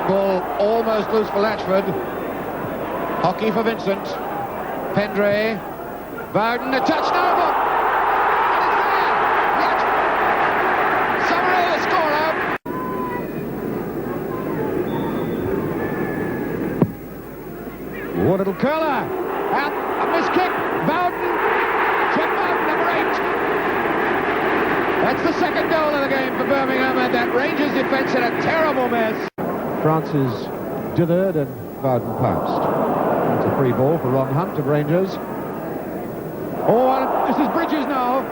Ball almost loose for Latchford. Hockey for Vincent. Pendray. Bowden, a touch now. And it's there! Summerall, the scorer. What little curler. Out, a missed kick. Bowden. Check Bowden, number 8. That's the second goal of the game for Birmingham, and that Rangers defence in a terrible mess. Francis dithered and Bowden pounced. It's a free ball for Ron Hunt of Rangers. Oh, and this is Bridges now.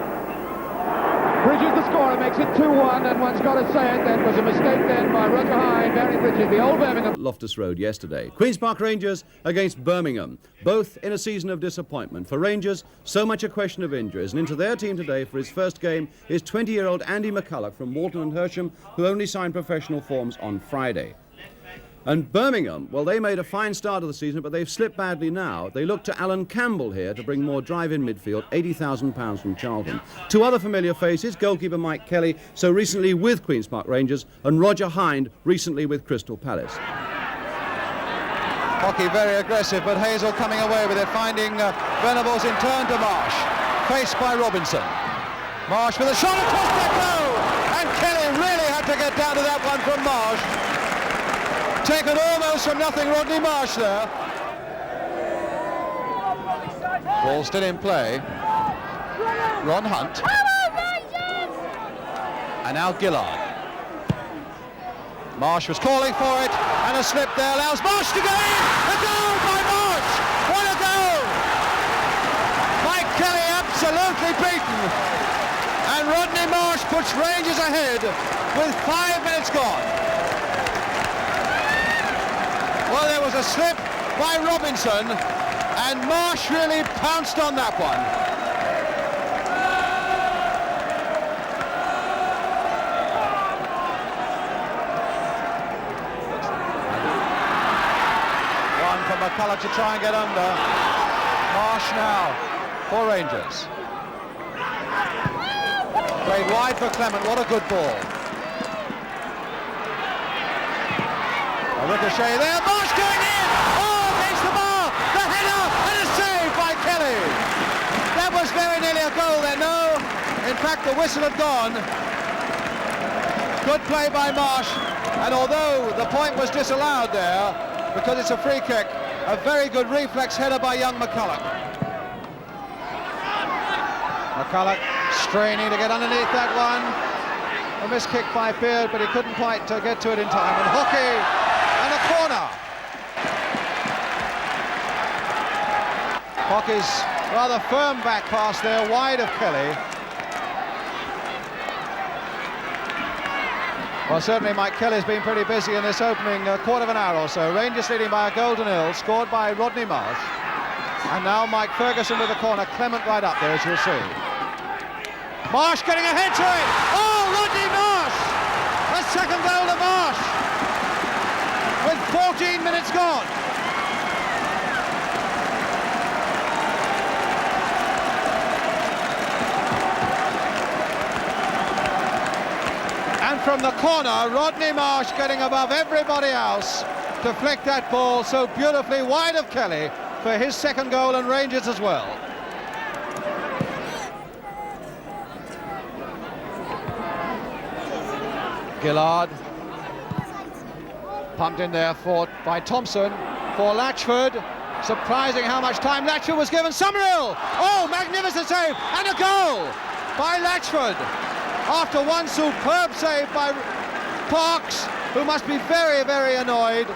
Bridges, the scorer, makes it 2-1, and one's got to say it, that was a mistake then by Roger Hine, Barry Bridges, the old Birmingham. Loftus Road yesterday. Queen's Park Rangers against Birmingham, both in a season of disappointment. For Rangers, so much a question of injuries, and into their team today for his first game is 20-year-old Andy McCulloch from Walton and Hersham, who only signed professional forms on Friday. And Birmingham, well, they made a fine start of the season, but they've slipped badly now. They look to Alan Campbell here to bring more drive in midfield, £80,000 from Charlton. Two other familiar faces, goalkeeper Mike Kelly, so recently with Queen's Park Rangers, and Roger Hine, recently with Crystal Palace. Hockey very aggressive, but Hazel coming away with it, finding Venables in turn to Marsh. Faced by Robinson. Marsh with a shot across the goal! And Kelly really had to get down to that one from Marsh. Taken almost from nothing, Rodney Marsh there. Ball still in play. Ron Hunt. And now Gillard. Marsh was calling for it, and a slip there allows Marsh to go in. A goal by Marsh! What a goal! Mike Kelly absolutely beaten. And Rodney Marsh puts Rangers ahead with 5 minutes gone. Well, there was a slip by Robinson, and Marsh really pounced on that one. One for McCulloch to try and get under. Marsh now for Rangers. Played wide for Clement, what a good ball. A ricochet there, Marsh going in! Oh, against the bar! The header and a save by Kelly! That was very nearly a goal there, no. In fact, the whistle had gone. Good play by Marsh, and although the point was disallowed there, because it's a free kick, a very good reflex header by young McCulloch. McCulloch straining to get underneath that one. A missed kick by Beard, but he couldn't quite get to it in time. And Hockey, and a corner. Hockey's rather firm back pass there, wide of Kelly. Well, certainly Mike Kelly's been pretty busy in this opening quarter of an hour or so. Rangers leading by a goal to nil, scored by Rodney Marsh. And now Mike Ferguson with the corner, Clement right up there, as you'll see. Marsh getting ahead to it. Oh, Rodney Marsh! A second goal to Marsh, with 14 minutes gone. And from the corner, Rodney Marsh getting above everybody else to flick that ball so beautifully wide of Kelly for his second goal, and Rangers as well. Gillard pumped in there by Thompson for Latchford. Surprising how much time Latchford was given. Summerall! Oh, magnificent save! And a goal by Latchford after one superb save by Parks, who must be very, very annoyed.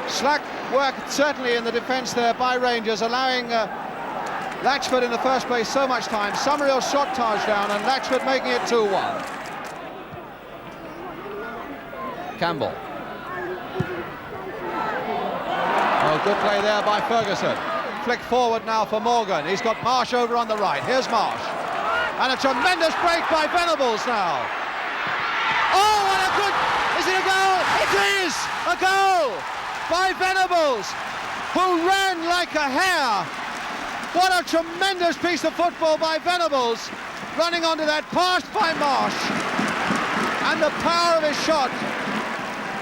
Slack work certainly in the defence there by Rangers, allowing Latchford in the first place so much time. Summerall shot touchdown, and Latchford making it 2-1. Campbell. Oh, good play there by Ferguson. Flick forward now for Morgan. He's got Marsh over on the right. Here's Marsh. And a tremendous break by Venables now. Oh, and a good... Is it a goal? It is a goal by Venables, who ran like a hare. What a tremendous piece of football by Venables, running onto that pass by Marsh. And the power of his shot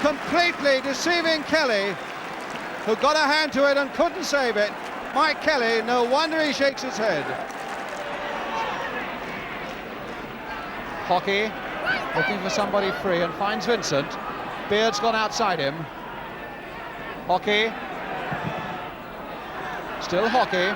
completely deceiving Kelly, who got a hand to it and couldn't save it. Mike Kelly, no wonder he shakes his head. Hockey looking for somebody free and finds Vincent. Beard's gone outside him. Hockey. Still Hockey.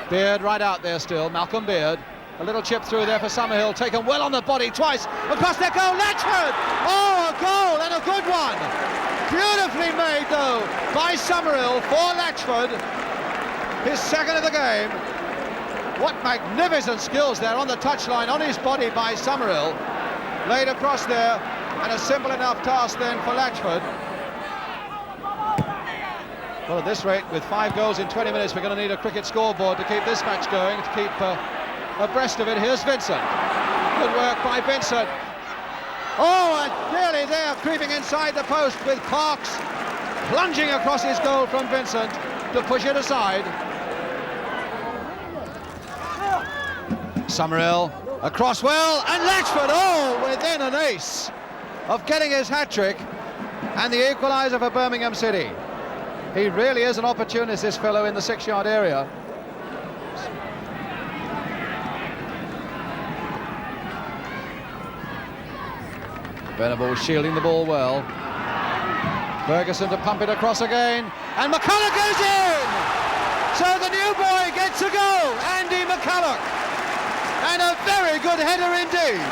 Beard right out there still, Malcolm Beard. A little chip through there for Summerhill, taken well on the body twice. Across their goal, Latchford! Oh, a goal and a good one! Beautifully made though by Summerhill for Latchford. His second of the game. What magnificent skills there on the touchline, on his body by Summerhill. Laid across there, and a simple enough task then for Latchford. Well, at this rate, with 5 goals in 20 minutes, we're going to need a cricket scoreboard to keep this match going, to keep abreast of it. Here's Vincent. Good work by Vincent. Oh, and nearly there, creeping inside the post with Parks plunging across his goal from Vincent to push it aside. Summerhill across well, and Latchford, oh, within an ace of getting his hat-trick and the equaliser for Birmingham City. He really is an opportunist, this fellow, in the 6-yard area. Venable shielding the ball well. Ferguson to pump it across again, and McCulloch goes in! So the new boy gets a goal, Andy McCulloch, and a very good header indeed.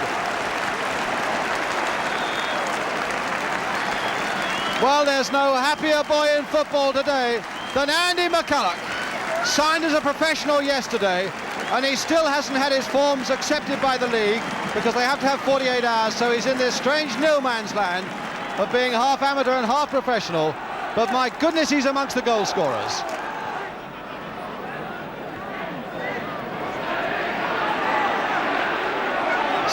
Well, there's no happier boy in football today than Andy McCulloch. Signed as a professional yesterday, and he still hasn't had his forms accepted by the league because they have to have 48 hours, so he's in this strange no man's land of being half amateur and half professional. But my goodness, he's amongst the goal scorers.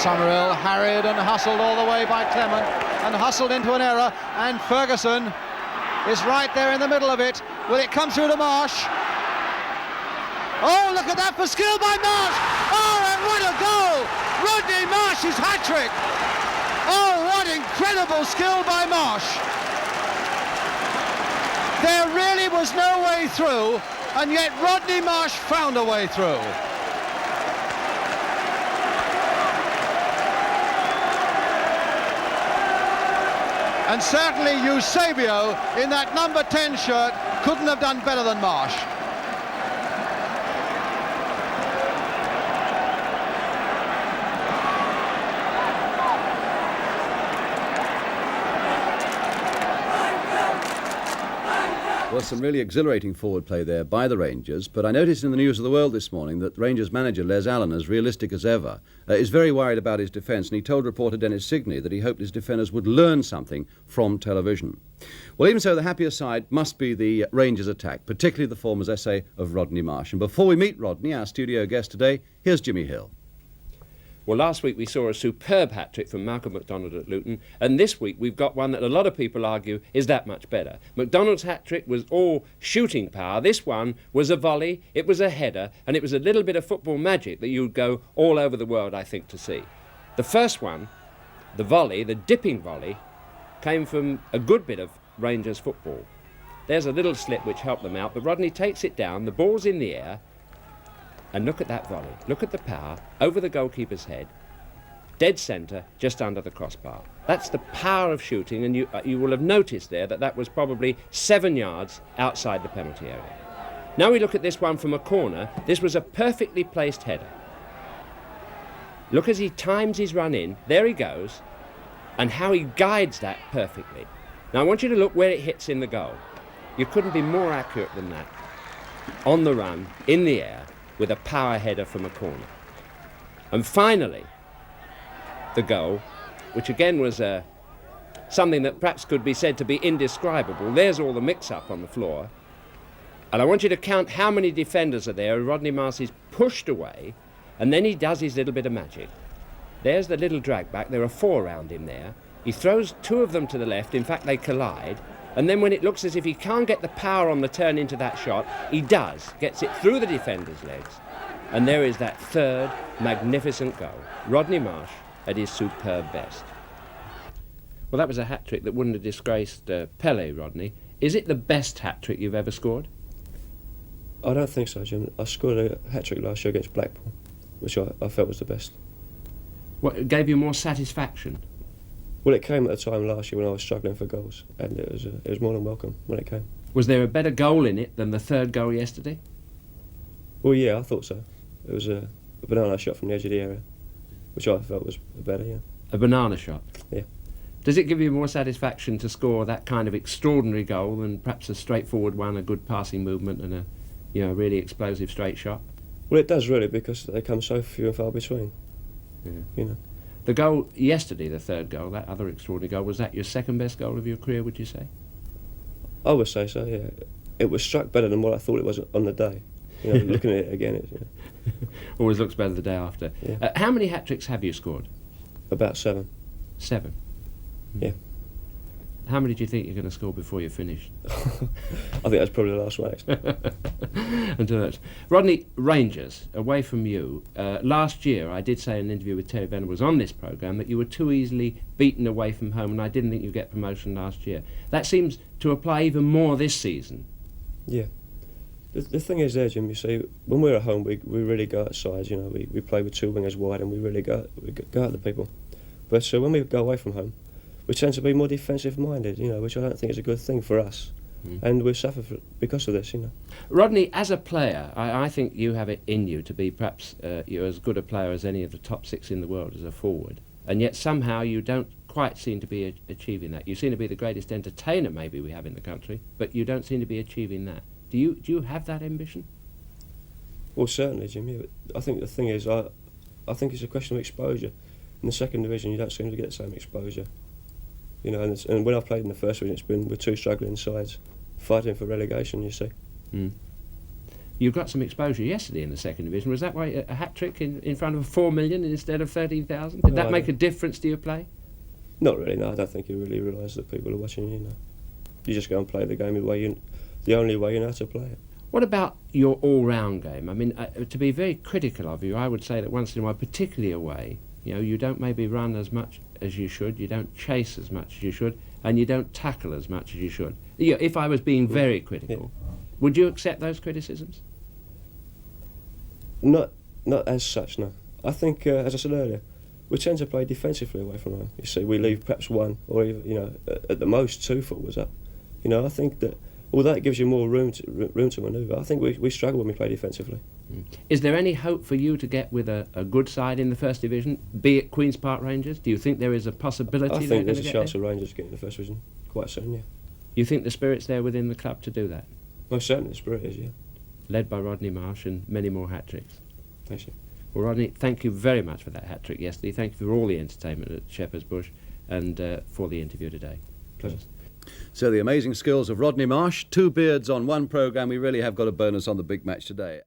Summerhill harried and hustled all the way by Clement, and hustled into an error, and Ferguson is right there in the middle of it. Will it come through to Marsh? Oh, look at that for skill by Marsh! Oh, and what a goal! Rodney Marsh's hat-trick! Oh, what incredible skill by Marsh! There really was no way through, and yet Rodney Marsh found a way through. And certainly Eusebio in that number 10 shirt couldn't have done better than Marsh. Well, some really exhilarating forward play there by the Rangers, but I noticed in the News of the World this morning that Rangers manager Les Allen, as realistic as ever, is very worried about his defence, and he told reporter Dennis Signey that he hoped his defenders would learn something from television. Well, even so, the happier side must be the Rangers attack, particularly the form, as I say, of Rodney Marsh. And before we meet Rodney, our studio guest today, here's Jimmy Hill. Well, last week we saw a superb hat-trick from Malcolm MacDonald at Luton, and this week we've got one that a lot of people argue is that much better. MacDonald's hat-trick was all shooting power. This one was a volley, it was a header, and it was a little bit of football magic that you'd go all over the world, I think, to see. The first one, the volley, the dipping volley, came from a good bit of Rangers football. There's a little slip which helped them out, but Rodney takes it down, the ball's in the air, and look at that volley, look at the power, over the goalkeeper's head, dead centre, just under the crossbar. That's the power of shooting, and you will have noticed there that that was probably 7 yards outside the penalty area. Now we look at this one from a corner. This was a perfectly placed header. Look as he times his run in, there he goes, and how he guides that perfectly. Now I want you to look where it hits in the goal. You couldn't be more accurate than that. On the run, in the air, with a power header from a corner. And finally, the goal, which again was something that perhaps could be said to be indescribable. There's all the mix-up on the floor. And I want you to count how many defenders are there. Rodney Marsh is pushed away, and then he does his little bit of magic. There's the little drag back. There are 4 around him there. He throws 2 of them to the left. In fact, they collide. And then when it looks as if he can't get the power on the turn into that shot, he does, gets it through the defender's legs. And there is that third magnificent goal. Rodney Marsh at his superb best. Well, that was a hat-trick that wouldn't have disgraced Pele, Rodney. Is it the best hat-trick you've ever scored? I don't think so, Jim. I scored a hat-trick last year against Blackpool, which I felt was the best. What gave you more satisfaction? Well, it came at a time last year when I was struggling for goals, and it was more than welcome when it came. Was there a better goal in it than the third goal yesterday? Well, yeah, I thought so. It was a banana shot from the edge of the area, which I felt was better, yeah. A banana shot? Yeah. Does it give you more satisfaction to score that kind of extraordinary goal than perhaps a straightforward one, a good passing movement and a really explosive straight shot? Well, it does really, because they come so few and far between. Yeah. The goal yesterday, the third goal, that other extraordinary goal, was that your second best goal of your career, would you say? I would say so, yeah. It was struck better than what I thought it was on the day. Looking at it again, Always looks better the day after. Yeah. How many hat-tricks have you scored? About 7. 7? Yeah. How many do you think you're going to score before you're finished? I think that's probably the last one, actually. Until that. Rodney, Rangers, away from you. Last year, I did say in an interview with Terry Venables on this programme that you were too easily beaten away from home, and I didn't think you'd get promotion last year. That seems to apply even more this season. Yeah. The thing is there, Jim, you see, when we're at home, we really go outside, we play with 2 wingers wide and we really go at the people. But when we go away from home, we tend to be more defensive-minded, which I don't think is a good thing for us. And we suffer because of this, Rodney, as a player, I think you have it in you to be perhaps you're as good a player as any of the top 6 in the world as a forward. And yet somehow you don't quite seem to be achieving that. You seem to be the greatest entertainer maybe we have in the country, but you don't seem to be achieving that. Do you have that ambition? Well, certainly, Jim. Yeah, but I think the thing is, I think it's a question of exposure. In the second division, you don't seem to get the same exposure. And when I've played in the first division, it's been with 2 struggling sides fighting for relegation, you see. You got some exposure yesterday in the second division. Was that why a hat-trick in front of 4 million instead of 13,000? Did that make a difference to your play? Not really, no. I don't think you really realise that people are watching you, You just go and play the game the only way you know how to play it. What about your all-round game? I mean, to be very critical of you, I would say that once in a while, particularly away, you don't maybe run as much as you should, you don't chase as much as you should, and you don't tackle as much as you should. If I was being very critical, would you accept those criticisms? Not as such, no. I think, as I said earlier, we tend to play defensively away from home. You see, we leave perhaps 1 or even, at the most 2 forwards up. I think that although it gives you more room to manoeuvre, I think we struggle when we play defensively. Is there any hope for you to get with a good side in the first division, be it Queen's Park Rangers? Do you think there is a possibility? I think there's a chance of Rangers getting the first division quite soon, yeah. You think the spirit's there within the club to do that? Most certainly the spirit is, yeah. Led by Rodney Marsh and many more hat-tricks. Thank you. Well, Rodney, thank you very much for that hat-trick yesterday. Thank you for all the entertainment at Shepherd's Bush and for the interview today. Pleasure. So the amazing skills of Rodney Marsh, 2 beards on 1 programme. We really have got a bonus on the big match today.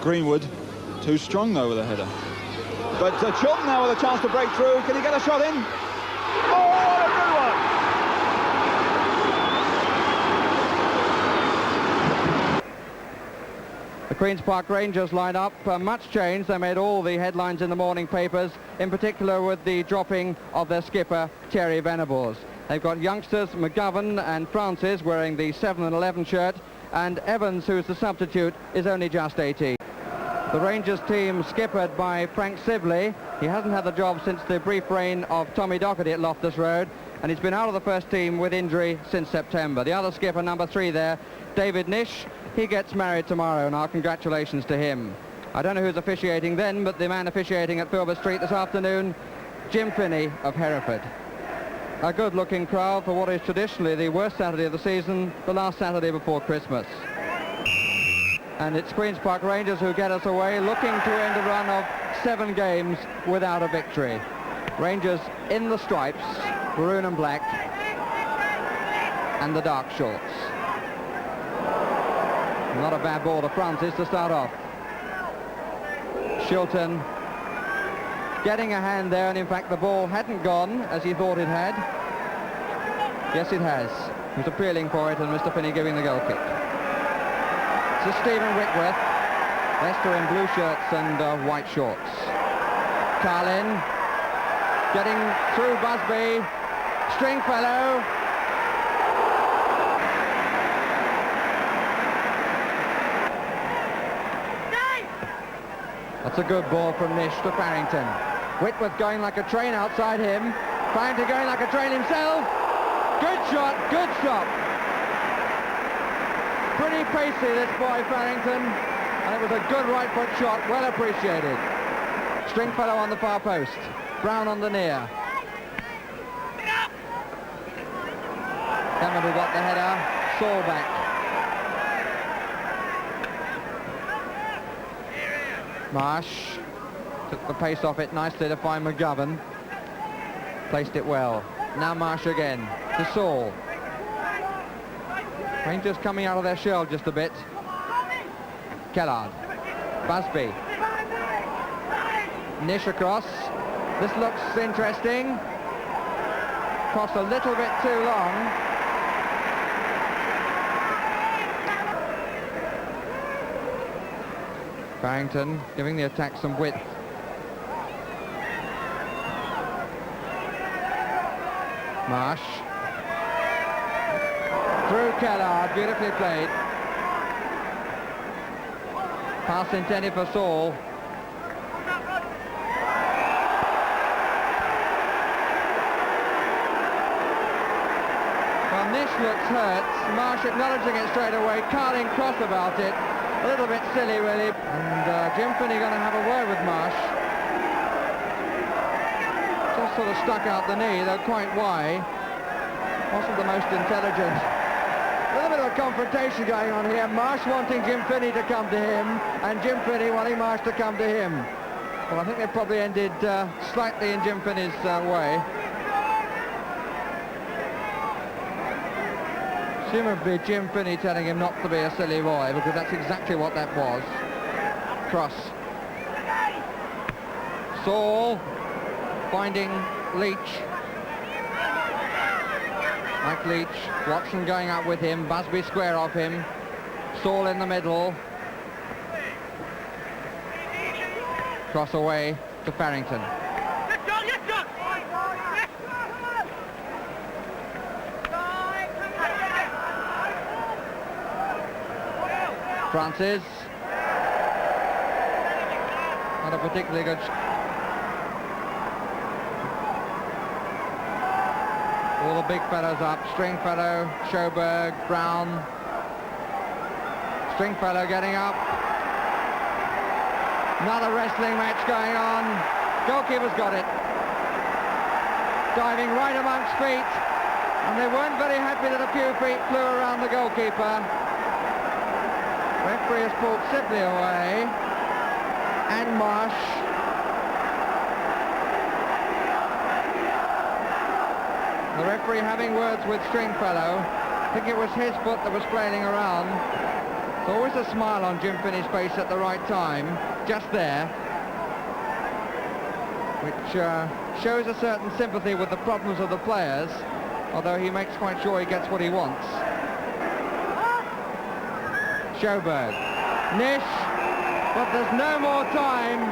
Greenwood, too strong though with a header. But Chilton now with a chance to break through. Can he get a shot in? Oh, what a good one! The Queen's Park Rangers line up, much changed. They made all the headlines in the morning papers, in particular with the dropping of their skipper, Terry Venables. They've got youngsters McGovern and Francis wearing the 7 and 11 shirt, and Evans, who's the substitute, is only just 18. The Rangers team skippered by Frank Sibley. He hasn't had the job since the brief reign of Tommy Docherty at Loftus Road, and he's been out of the first team with injury since September. The other skipper, number 3 there, David Nish, he gets married tomorrow, and our congratulations to him. I don't know who's officiating then, but the man officiating at Filbert Street this afternoon, Jim Finney of Hereford. A good-looking crowd for what is traditionally the worst Saturday of the season, the last Saturday before Christmas. And it's Queen's Park Rangers who get us away, looking to end a run of 7 games without a victory. Rangers in the stripes, maroon and black, and the dark shorts. Not a bad ball to Francis to start off. Shilton getting a hand there, and in fact the ball hadn't gone as he thought it had. Yes, it has. He was appealing for it, and Mr. Finney giving the goal kick. This is Stephen Whitworth, Leicester in blue shirts and white shorts. Carlin, Getting through Busby. Stringfellow. That's a good ball from Nish to Farrington. Whitworth going like a train outside him. Farrington going like a train himself. Good shot, good shot. Pretty pacey, this boy Farrington. And it was a good right foot shot, well appreciated. Stringfellow on the far post. Brown on the near. Cameron who got the header. Saul back. Marsh took the pace off it nicely to find McGovern. Placed it well. Now Marsh again to Saul. Rangers coming out of their shell just a bit. Kellard. Busby. Nish across. This looks interesting. Cross a little bit too long. Farrington giving the attack some width. Marsh. Through Kellard, beautifully played. Pass intended for Saul. Well, Nish looks hurt. Marsh acknowledging it straight away, Carling cross about it. A little bit silly, really. And Jim Finney going to have a word with Marsh. Just sort of stuck out the knee, though quite why. Wasn't the most intelligent. A little bit of a confrontation going on here. Marsh wanting Jim Finney to come to him, and Jim Finney wanting Marsh to come to him. Well, I think they probably ended slightly in Jim Finney's way. Presumably Jim Finney telling him not to be a silly boy, because that's exactly what that was. Cross. Saul finding Leach. Mike Leach. Watson going up with him. Busby square of him. Saul in the middle. Cross away to Farrington. Francis. Not a particularly good... All the big fellows up. Stringfellow, Sjoberg, Brown. Stringfellow getting up. Another wrestling match going on. Goalkeeper's got it. Diving right amongst feet. And they weren't very happy that a few feet flew around the goalkeeper. Referee has pulled Sibley away, and Marsh. The referee having words with Stringfellow. I think it was his foot that was flailing around. There's always a smile on Jim Finney's face at the right time, just there, which shows a certain sympathy with the problems of the players, although he makes quite sure he gets what he wants. Sjoberg. Nish, but there's no more time.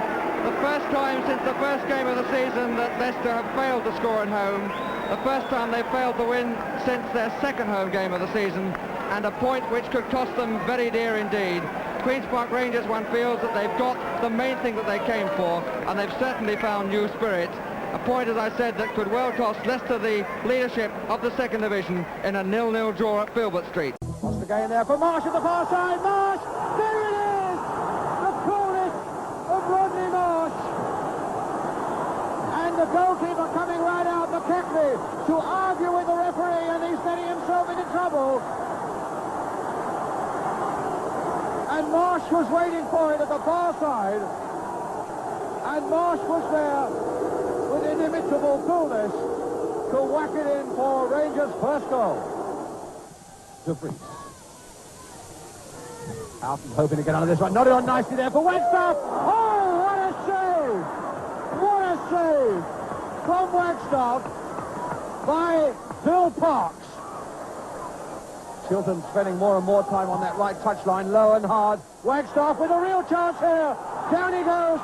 The first time since the first game of the season that Leicester have failed to score at home. The first time they've failed to win since their second home game of the season, and a point which could cost them very dear indeed. Queen's Park Rangers, one feels that they've got the main thing that they came for, and they've certainly found new spirit. A point, as I said, that could well cost Leicester the leadership of the second division in a 0-0 draw at Filbert Street. What's the game there for Marsh at the far side? Marsh! There it is! The coolest of Rodney Marsh. And the goalkeeper coming right out, McKechnie, to argue with the referee, and he's getting himself into trouble. And Marsh was waiting for it at the far side. And Marsh was there with inimitable coolness to whack it in for Rangers' first goal. De Vries. Alton hoping to get out of this one. Nodded on nicely there for Wagstaff. Oh, what a save! What a save from Wagstaff by Bill Parks. Chilton spending more and more time on that right touchline, low and hard. Wagstaff with a real chance here. Down he goes.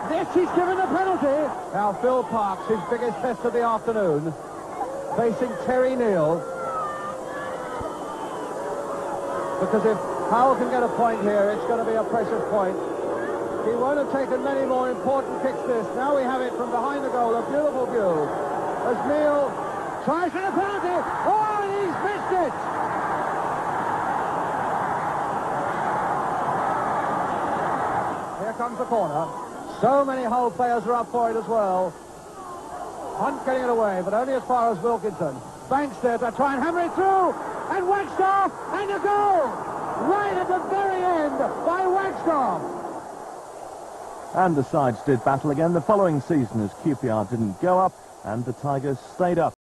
Yes, he's given a penalty. Now Phil Parkes, his biggest test of the afternoon, facing Terry Neal. Because if Powell can get a point here, it's going to be a precious point. He won't have taken many more important kicks this. Now we have it from behind the goal, a beautiful view. As Neal tries for the penalty. Oh, and he's missed it! Here comes the corner. So many Hull players are up for it as well. Hunt getting it away, but only as far as Wilkinson. Banks there to try and hammer it through. And Wagstaff, and a goal! Right at the very end by Wagstaff. And the sides did battle again the following season as QPR didn't go up and the Tigers stayed up.